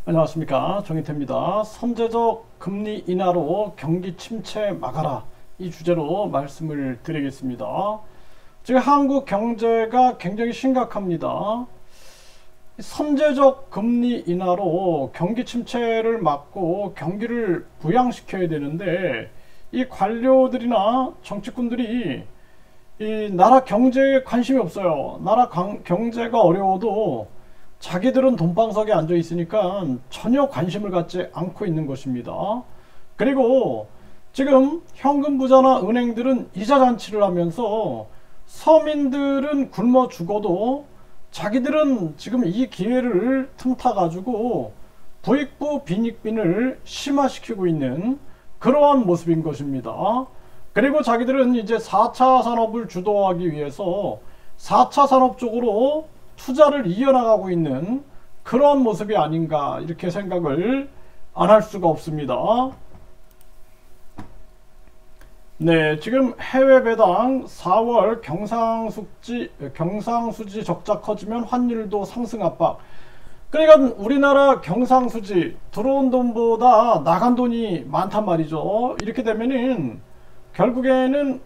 안녕하십니까, 정희태입니다. 선제적 금리 인하로 경기 침체 막아라, 이 주제로 말씀을 드리겠습니다. 지금 한국 경제가 굉장히 심각합니다. 선제적 금리 인하로 경기 침체를 막고 경기를 부양시켜야 되는데, 이 관료들이나 정치꾼들이 이 나라 경제에 관심이 없어요. 나라 경제가 어려워도 자기들은 돈방석에 앉아 있으니까 전혀 관심을 갖지 않고 있는 것입니다. 그리고 지금 현금 부자나 은행들은 이자 잔치를 하면서 서민들은 굶어 죽어도 자기들은 지금 이 기회를 틈타 가지고 부익부 빈익빈을 심화시키고 있는 그러한 모습인 것입니다. 그리고 자기들은 이제 4차 산업을 주도하기 위해서 4차 산업 쪽으로 투자를 이어나가고 있는 그런 모습이 아닌가, 이렇게 생각을 안 할 수가 없습니다. 네, 지금 해외 배당 4월 경상수지 적자 커지면 환율도 상승 압박. 그러니까 우리나라 경상수지 들어온 돈보다 나간 돈이 많단 말이죠. 이렇게 되면은 결국에는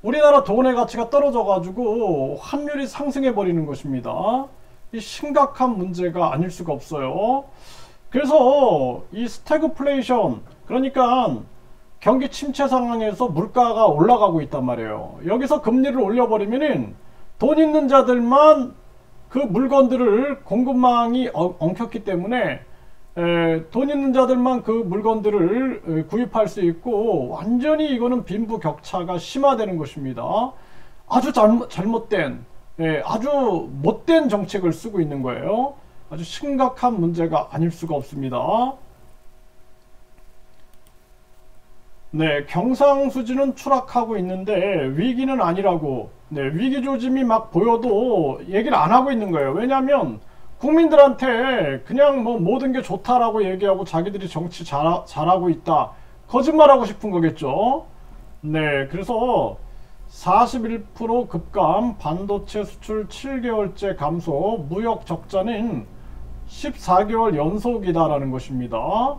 우리나라 돈의 가치가 떨어져 가지고 환율이 상승해 버리는 것입니다. 이 심각한 문제가 아닐 수가 없어요. 그래서 이 스태그플레이션, 그러니까 경기 침체 상황에서 물가가 올라가고 있단 말이에요. 여기서 금리를 올려버리면은 돈 있는 자들만 그 물건들을, 공급망이 엉켰기 때문에 돈 있는 자들만 그 물건들을 구입할 수 있고, 완전히 이거는 빈부격차가 심화되는 것입니다. 아주 잘못된, 아주 못된 정책을 쓰고 있는 거예요. 아주 심각한 문제가 아닐 수가 없습니다. 네, 경상수지는 추락하고 있는데 위기는 아니라고, 위기 조짐이 막 보여도 얘기를 안 하고 있는 거예요. 왜냐하면 국민들한테 그냥 뭐 모든 게 좋다라고 얘기하고 자기들이 정치 잘하고 있다, 거짓말하고 싶은 거겠죠. 네, 그래서 41% 급감, 반도체 수출 7개월째 감소, 무역 적자는 14개월 연속이다라는 것입니다.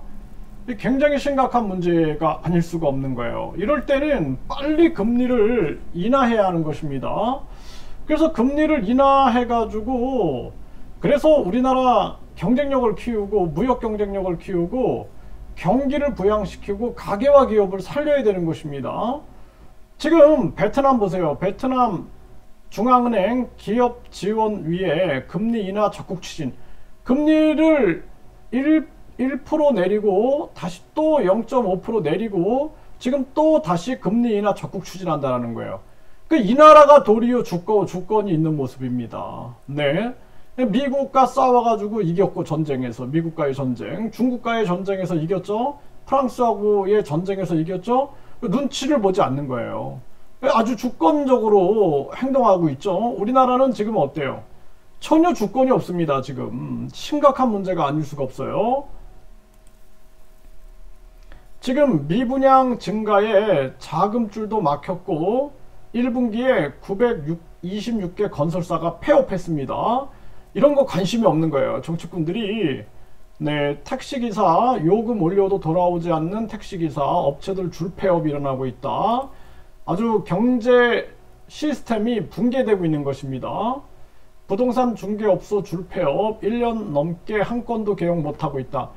굉장히 심각한 문제가 아닐 수가 없는 거예요. 이럴 때는 빨리 금리를 인하해야 하는 것입니다. 그래서 금리를 인하해 가지고, 그래서 우리나라 경쟁력을 키우고 무역 경쟁력을 키우고 경기를 부양시키고 가계와 기업을 살려야 되는 것입니다. 지금 베트남 보세요. 베트남 중앙은행 기업지원위에 금리 인하 적극 추진, 금리를 1% 내리고 다시 또 0.5% 내리고 지금 또 다시 금리 인하 적극 추진한다는 거예요. 그 이 나라가 도리어 주권이 있는 모습입니다. 네. 미국과 싸워가지고 이겼고, 전쟁에서, 미국과의 전쟁, 중국과의 전쟁에서 이겼죠. 프랑스하고의 전쟁에서 이겼죠. 눈치를 보지 않는 거예요. 아주 주권적으로 행동하고 있죠. 우리나라는 지금 어때요? 전혀 주권이 없습니다. 지금 심각한 문제가 아닐 수가 없어요. 지금 미분양 증가에 자금줄도 막혔고 1분기에 926개 건설사가 폐업했습니다. 이런 거 관심이 없는 거예요. 정치꾼들이. 네, 택시기사 요금 올려도 돌아오지 않는 택시기사 업체들 줄 폐업이 일어나고 있다. 아주 경제 시스템이 붕괴되고 있는 것입니다. 부동산 중개업소 줄 폐업 1년 넘게 한 건도 개용 못하고 있다.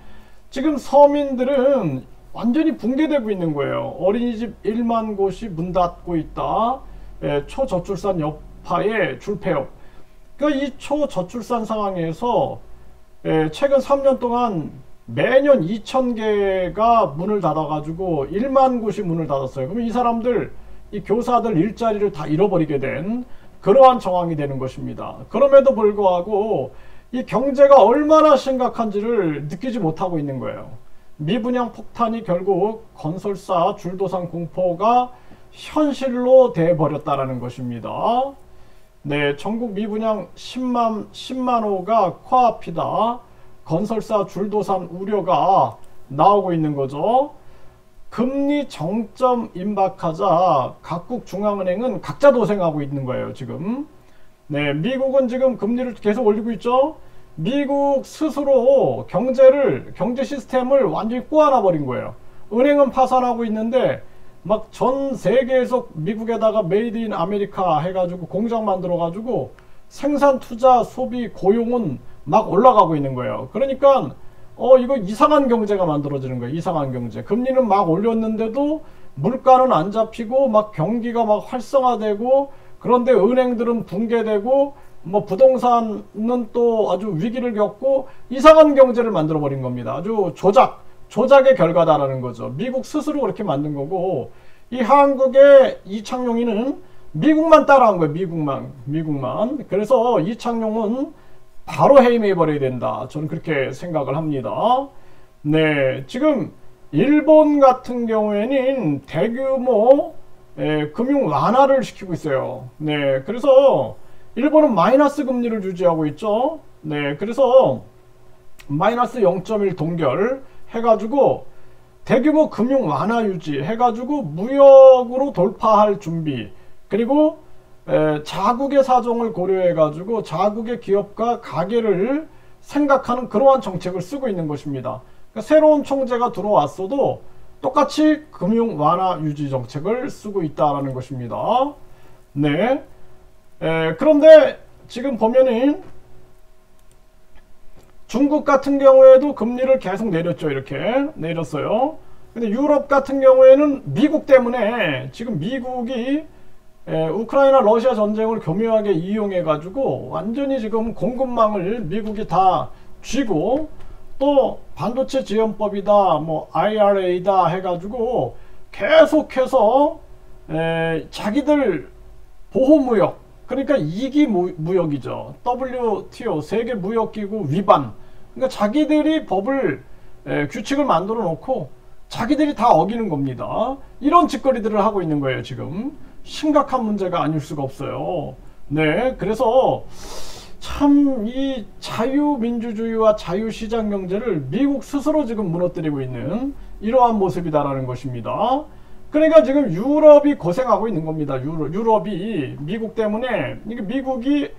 지금 서민들은 완전히 붕괴되고 있는 거예요. 어린이집 1만 곳이 문 닫고 있다. 초저출산 여파에 줄 폐업. 그러니까 이 초저출산 상황에서 최근 3년 동안 매년 2,000개가 문을 닫아가지고 1만 곳이 문을 닫았어요. 그러면 이 사람들, 이 교사들 일자리를 다 잃어버리게 된 그러한 정황이 되는 것입니다. 그럼에도 불구하고 이 경제가 얼마나 심각한지를 느끼지 못하고 있는 거예요. 미분양 폭탄이 결국 건설사 줄도산 공포가 현실로 돼버렸다라는 것입니다. 네, 전국 미분양 10만 호가 코앞이다. 건설사 줄도산 우려가 나오고 있는 거죠. 금리 정점 임박하자 각국 중앙은행은 각자 도생하고 있는 거예요, 지금. 네, 미국은 지금 금리를 계속 올리고 있죠. 미국 스스로 경제 시스템을 완전히 꼬아놔 버린 거예요. 은행은 파산하고 있는데 막 전 세계에서 미국에다가 메이드 인 아메리카 해가지고 공장 만들어 가지고 생산, 투자, 소비, 고용은 막 올라가고 있는 거예요. 그러니까 이거 이상한 경제가 만들어지는 거예요. 이상한 경제. 금리는 막 올렸는데도 물가는 안 잡히고 막 경기가 막 활성화되고, 그런데 은행들은 붕괴되고 뭐 부동산은 또 아주 위기를 겪고 이상한 경제를 만들어 버린 겁니다. 아주 조작의 결과다라는 거죠. 미국 스스로 그렇게 만든 거고, 이 한국의 이창용이는 미국만 따라한 거예요. 미국만. 그래서 이창용은 바로 해임해 버려야 된다. 저는 그렇게 생각을 합니다. 네, 지금 일본 같은 경우에는 대규모 금융 완화를 시키고 있어요. 네, 그래서 일본은 마이너스 금리를 유지하고 있죠. 네, 그래서 마이너스 0.1 동결 해가지고 대규모 금융 완화 유지 해가지고 무역으로 돌파할 준비, 그리고 자국의 사정을 고려해가지고 자국의 기업과 가계를 생각하는 그러한 정책을 쓰고 있는 것입니다. 그러니까 새로운 총재가 들어왔어도 똑같이 금융 완화 유지 정책을 쓰고 있다라는 것입니다. 네. 그런데 지금 보면은 중국 같은 경우에도 금리를 계속 내렸죠. 이렇게 내렸어요. 근데 유럽 같은 경우에는 미국 때문에 지금 미국이 우크라이나 러시아 전쟁을 교묘하게 이용해 가지고 완전히 지금 공급망을 미국이 다 쥐고, 또 반도체 지원법이다 뭐 IRA다 해가지고 계속해서 자기들 보호무역, 그러니까 이기 무역이죠. WTO 세계 무역기구 위반. 그러니까 자기들이 법을 규칙을 만들어 놓고 자기들이 다 어기는 겁니다. 이런 짓거리들을 하고 있는 거예요. 지금 심각한 문제가 아닐 수가 없어요. 네, 그래서 참 이 자유민주주의와 자유시장 경제를 미국 스스로 지금 무너뜨리고 있는 이러한 모습이다라는 것입니다. 그러니까 지금 유럽이 고생하고 있는 겁니다. 유럽이 미국 때문에, 미국이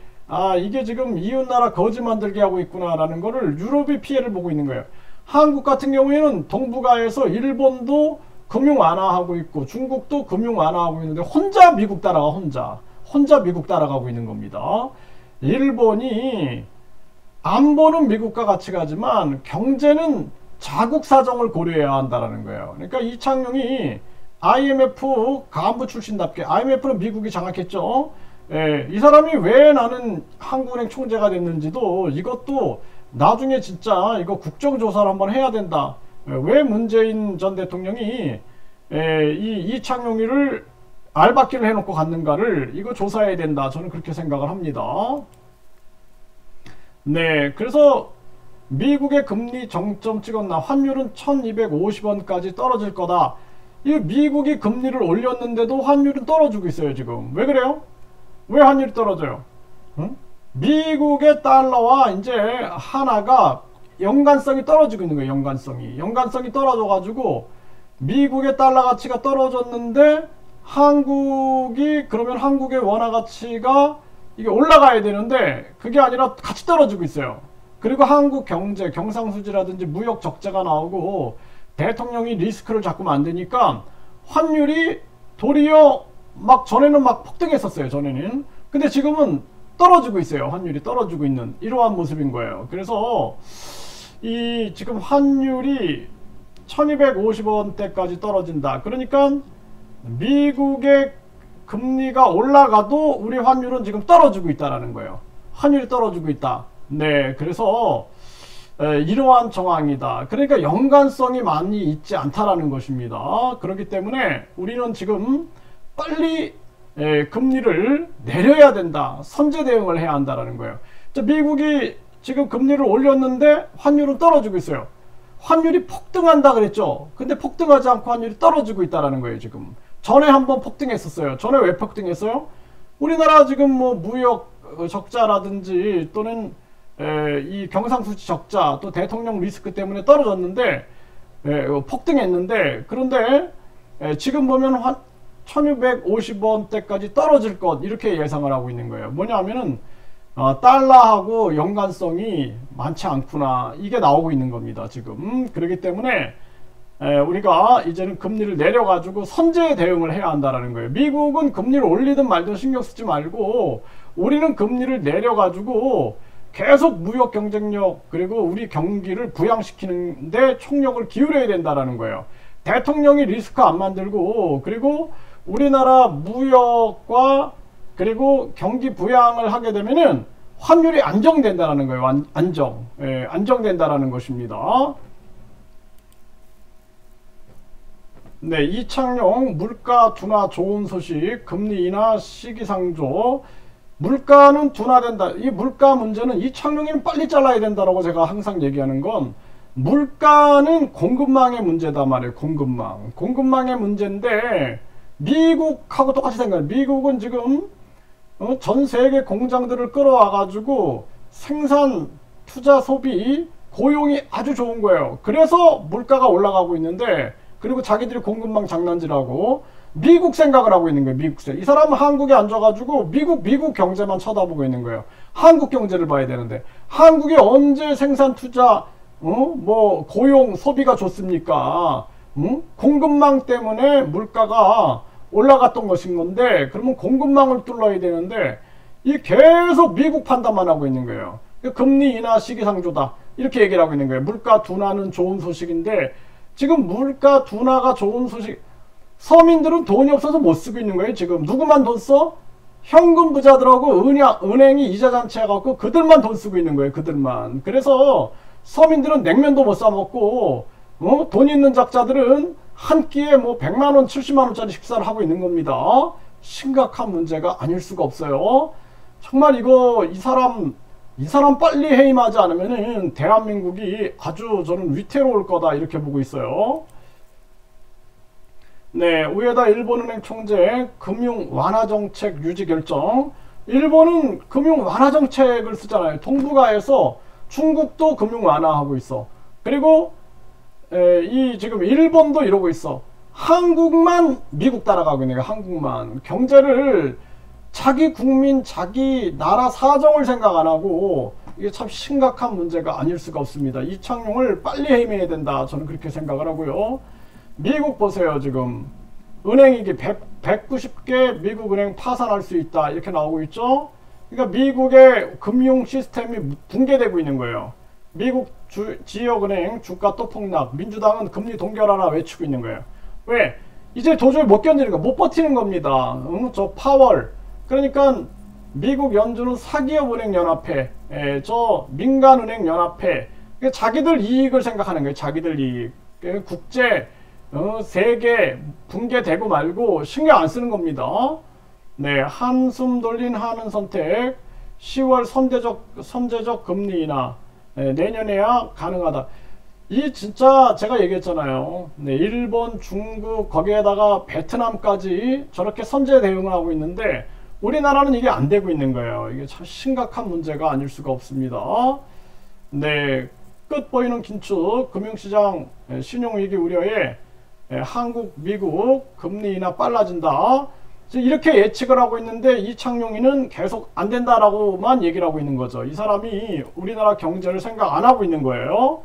이게 지금 이웃나라 거지 만들게 하고 있구나라는 거를 유럽이 피해를 보고 있는 거예요. 한국 같은 경우에는 동북아에서 일본도 금융 완화하고 있고 중국도 금융 완화하고 있는데 혼자 미국 따라가고 있는 겁니다. 일본이 안보는 미국과 같이 가지만 경제는 자국 사정을 고려해야 한다라는 거예요. 그러니까 이창용이 IMF 간부 출신답게, IMF는 미국이 장악했죠. 이 사람이 왜 나는 한국은행 총재가 됐는지도, 이것도 나중에 진짜 이거 국정조사를 한번 해야 된다. 왜 문재인 전 대통령이 이창용이를 알박기를 해놓고 갔는가를 이거 조사해야 된다. 저는 그렇게 생각을 합니다. 네, 그래서 미국의 금리 정점 찍었나, 환율은 1250원까지 떨어질 거다. 이 미국이 금리를 올렸는데도 환율은 떨어지고 있어요. 지금 왜 그래요? 왜 환율이 떨어져요? 응? 미국의 달러와 이제 하나가 연관성이 떨어지고 있는 거예요. 연관성이 떨어져 가지고 미국의 달러 가치가 떨어졌는데 그러면 한국의 원화 가치가 이게 올라가야 되는데 그게 아니라 같이 떨어지고 있어요. 그리고 한국 경제, 경상수지라든지 무역 적자가 나오고 대통령이 리스크를 자꾸 만드니까 환율이 도리어 전에는 폭등했었어요. 전에는. 근데 지금은 떨어지고 있어요. 환율이 떨어지고 있는 이러한 모습인 거예요. 그래서 지금 환율이 1250원대까지 떨어진다. 그러니까 미국의 금리가 올라가도 우리 환율은 지금 떨어지고 있다라는 거예요. 환율이 떨어지고 있다. 네, 그래서 이러한 정황이다. 그러니까 연관성이 많이 있지 않다라는 것입니다. 그렇기 때문에 우리는 지금 빨리 금리를 내려야 된다. 선제 대응을 해야 한다라는 거예요. 미국이 지금 금리를 올렸는데 환율은 떨어지고 있어요. 환율이 폭등한다 그랬죠. 근데 폭등하지 않고 환율이 떨어지고 있다라는 거예요. 지금 전에 한번 폭등했었어요. 전에 왜 폭등했어요? 우리나라 지금 뭐 무역 적자라든지 또는 이 경상수지 적자, 또 대통령 리스크 때문에 떨어졌는데 폭등했는데, 그런데 지금 보면 1250원대까지 떨어질 것, 이렇게 예상을 하고 있는 거예요. 뭐냐 하면은 달러하고 연관성이 많지 않구나, 이게 나오고 있는 겁니다 지금. 그렇기 때문에 우리가 이제는 금리를 내려가지고 선제에 대응을 해야 한다라는 거예요. 미국은 금리를 올리든 말든 신경 쓰지 말고 우리는 금리를 내려가지고 계속 무역 경쟁력 그리고 우리 경기를 부양시키는데 총력을 기울여야 된다라는 거예요. 대통령이 리스크 안 만들고 그리고 우리나라 무역과 그리고 경기 부양을 하게 되면은 환율이 안정된다라는 거예요. 안정된다라는 것입니다. 네, 이창용 물가 둔화 좋은 소식, 금리 인하 시기상조. 물가는 둔화된다. 이 물가 문제는 이창용이는 빨리 잘라야 된다라고 제가 항상 얘기하는 건, 물가는 공급망의 문제다 말이에요. 공급망의 문제인데 미국하고 똑같이 생각해요. 미국은 지금 전 세계 공장들을 끌어와 가지고 생산, 투자, 소비, 고용이 아주 좋은 거예요. 그래서 물가가 올라가고 있는데, 그리고 자기들이 공급망 장난질하고 미국 생각을 하고 있는 거예요. 이 사람은 한국에 앉아가지고 미국 경제만 쳐다보고 있는 거예요. 한국 경제를 봐야 되는데, 한국이 언제 생산, 투자, 뭐 고용, 소비가 좋습니까? 공급망 때문에 물가가 올라갔던 것인 건데, 그러면 공급망을 뚫어야 되는데 이 계속 미국 판단만 하고 있는 거예요. 금리 인하 시기상조다, 이렇게 얘기를 하고 있는 거예요. 물가 둔화는 좋은 소식인데, 지금 물가 둔화가 좋은 소식, 서민들은 돈이 없어서 못 쓰고 있는 거예요. 지금 누구만 돈 써? 현금 부자들하고 은행이 이자 잔치 해갖고 그들만 돈 쓰고 있는 거예요. 그들만. 그래서 서민들은 냉면도 못 사 먹고 돈 있는 작자들은 한 끼에 뭐 100만원 70만원짜리 식사를 하고 있는 겁니다. 심각한 문제가 아닐 수가 없어요. 정말 이거 이 사람 빨리 해임하지 않으면은 대한민국이 아주 저는 위태로울 거다, 이렇게 보고 있어요. 네, 우에다 일본은행 총재 금융 완화 정책 유지 결정. 일본은 금융 완화 정책을 쓰잖아요. 동북아에서 중국도 금융 완화하고 있어. 그리고 지금 일본도 이러고 있어. 한국만 미국 따라가고 있는 거야. 한국만 경제를, 자기 국민, 자기 나라 사정을 생각 안 하고, 이게 참 심각한 문제가 아닐 수가 없습니다. 이창용을 빨리 해임해야 된다, 저는 그렇게 생각을 하고요. 미국 보세요. 지금 은행위기 190개 미국 은행 파산할 수 있다, 이렇게 나오고 있죠. 그러니까 미국의 금융 시스템이 붕괴되고 있는 거예요. 미국 지역은행 주가 또 폭락, 민주당은 금리 동결하라 외치고 있는 거예요. 왜? 이제 도저히 못 견디는 거, 못 버티는 겁니다. 저 파월, 그러니까 미국 연준은 사기업은행연합회, 저 민간은행연합회, 자기들 이익을 생각하는 거예요. 자기들 이익. 국제, 세계 붕괴되고 말고 신경 안 쓰는 겁니다. 네, 한숨 돌린 하는 선택, 10월 선제적 금리 인하, 내년에야 가능하다. 이 진짜 제가 얘기했잖아요. 네, 일본, 중국, 거기에다가 베트남까지 저렇게 선제 대응을 하고 있는데 우리나라는 이게 안 되고 있는 거예요. 이게 참 심각한 문제가 아닐 수가 없습니다. 네, 끝 보이는 긴축, 금융시장 신용위기 우려에 한국, 미국 금리 인하 빨라진다, 이렇게 예측을 하고 있는데, 이창용이는 계속 안 된다라고만 얘기를 하고 있는 거죠. 이 사람이 우리나라 경제를 생각 안 하고 있는 거예요.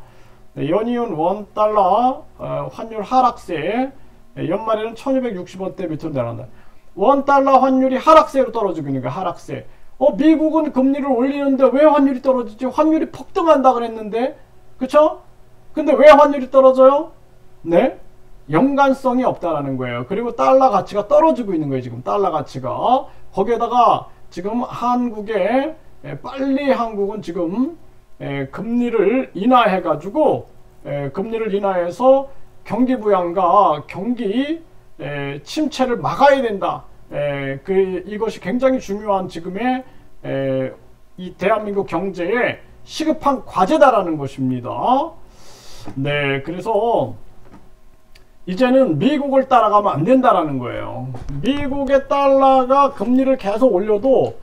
네, 연이은 원달러 환율 하락세, 연말에는 1260원대 밑으로 내려간다. 원달러 환율이 하락세로 떨어지고 있는 거야. 하락세. 미국은 금리를 올리는데 왜 환율이 떨어지지? 환율이 폭등한다 그랬는데, 그쵸? 근데 왜 환율이 떨어져요? 네? 연관성이 없다라는 거예요. 그리고 달러 가치가 떨어지고 있는 거예요. 지금 달러 가치가. 거기에다가 지금 한국에 빨리 한국은 지금 금리를 인하해가지고 금리를 인하해서 경기 부양과 경기 침체를 막아야 된다. 이것이 굉장히 중요한 지금의 이 대한민국 경제에 시급한 과제다라는 것입니다. 네, 그래서 이제는 미국을 따라가면 안 된다라는 거예요. 미국의 달러가 금리를 계속 올려도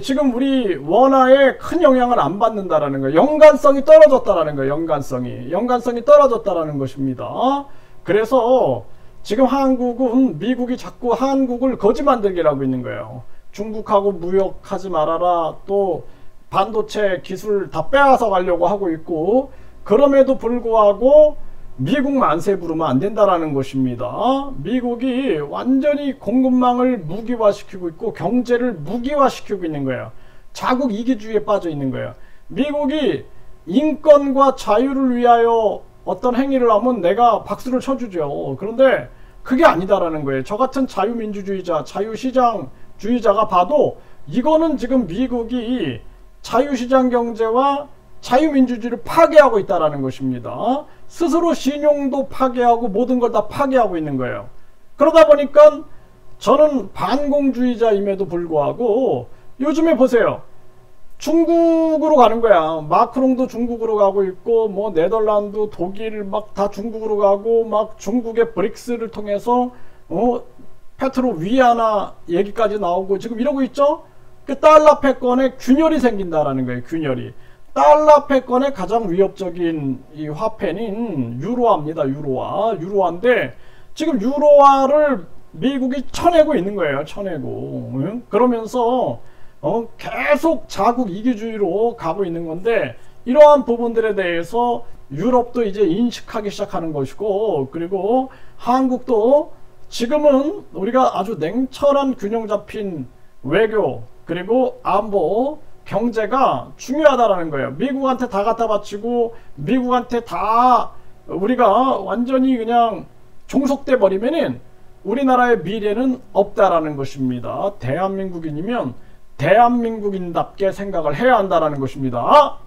지금 우리 원화에 큰 영향을 안 받는다라는 거예요. 연관성이 떨어졌다라는 거예요. 연관성이 떨어졌다라는 것입니다. 그래서 지금 한국은, 미국이 자꾸 한국을 거지 만들기를 하고 있는 거예요. 중국하고 무역하지 말아라, 또 반도체 기술 다 빼앗아 가려고 하고 있고, 그럼에도 불구하고 미국 만세 부르면 안 된다라는 것입니다. 미국이 완전히 공급망을 무기화시키고 있고 경제를 무기화시키고 있는 거예요. 자국 이기주의에 빠져 있는 거예요. 미국이 인권과 자유를 위하여 어떤 행위를 하면 내가 박수를 쳐주죠. 그런데 그게 아니다라는 거예요. 저 같은 자유민주주의자, 자유시장주의자가 봐도 이거는 지금 미국이 자유시장 경제와 자유민주주의를 파괴하고 있다는 것입니다. 스스로 신용도 파괴하고 모든 걸 다 파괴하고 있는 거예요. 그러다 보니까 저는 반공주의자임에도 불구하고 요즘에 보세요. 중국으로 가는 거야. 마크롱도 중국으로 가고 있고, 뭐 네덜란드, 독일 막 다 중국으로 가고, 막 중국의 브릭스를 통해서 페트로 위안화 얘기까지 나오고 지금 이러고 있죠. 그 달러 패권에 균열이 생긴다라는 거예요. 균열이. 달러 패권의 가장 위협적인 이 화폐는 유로화입니다. 유로화인데 지금 유로화를 미국이 쳐내고 있는 거예요. 쳐내고. 응? 그러면서 계속 자국 이기주의로 가고 있는 건데, 이러한 부분들에 대해서 유럽도 이제 인식하기 시작하는 것이고, 그리고 한국도 지금은 우리가 아주 냉철한 균형 잡힌 외교 그리고 안보 경제가 중요하다라는 거예요. 미국한테 다 갖다 바치고 미국한테 다 우리가 완전히 그냥 종속돼 버리면은 우리나라의 미래는 없다라는 것입니다. 대한민국인이면 대한민국인답게 생각을 해야 한다라는 것입니다.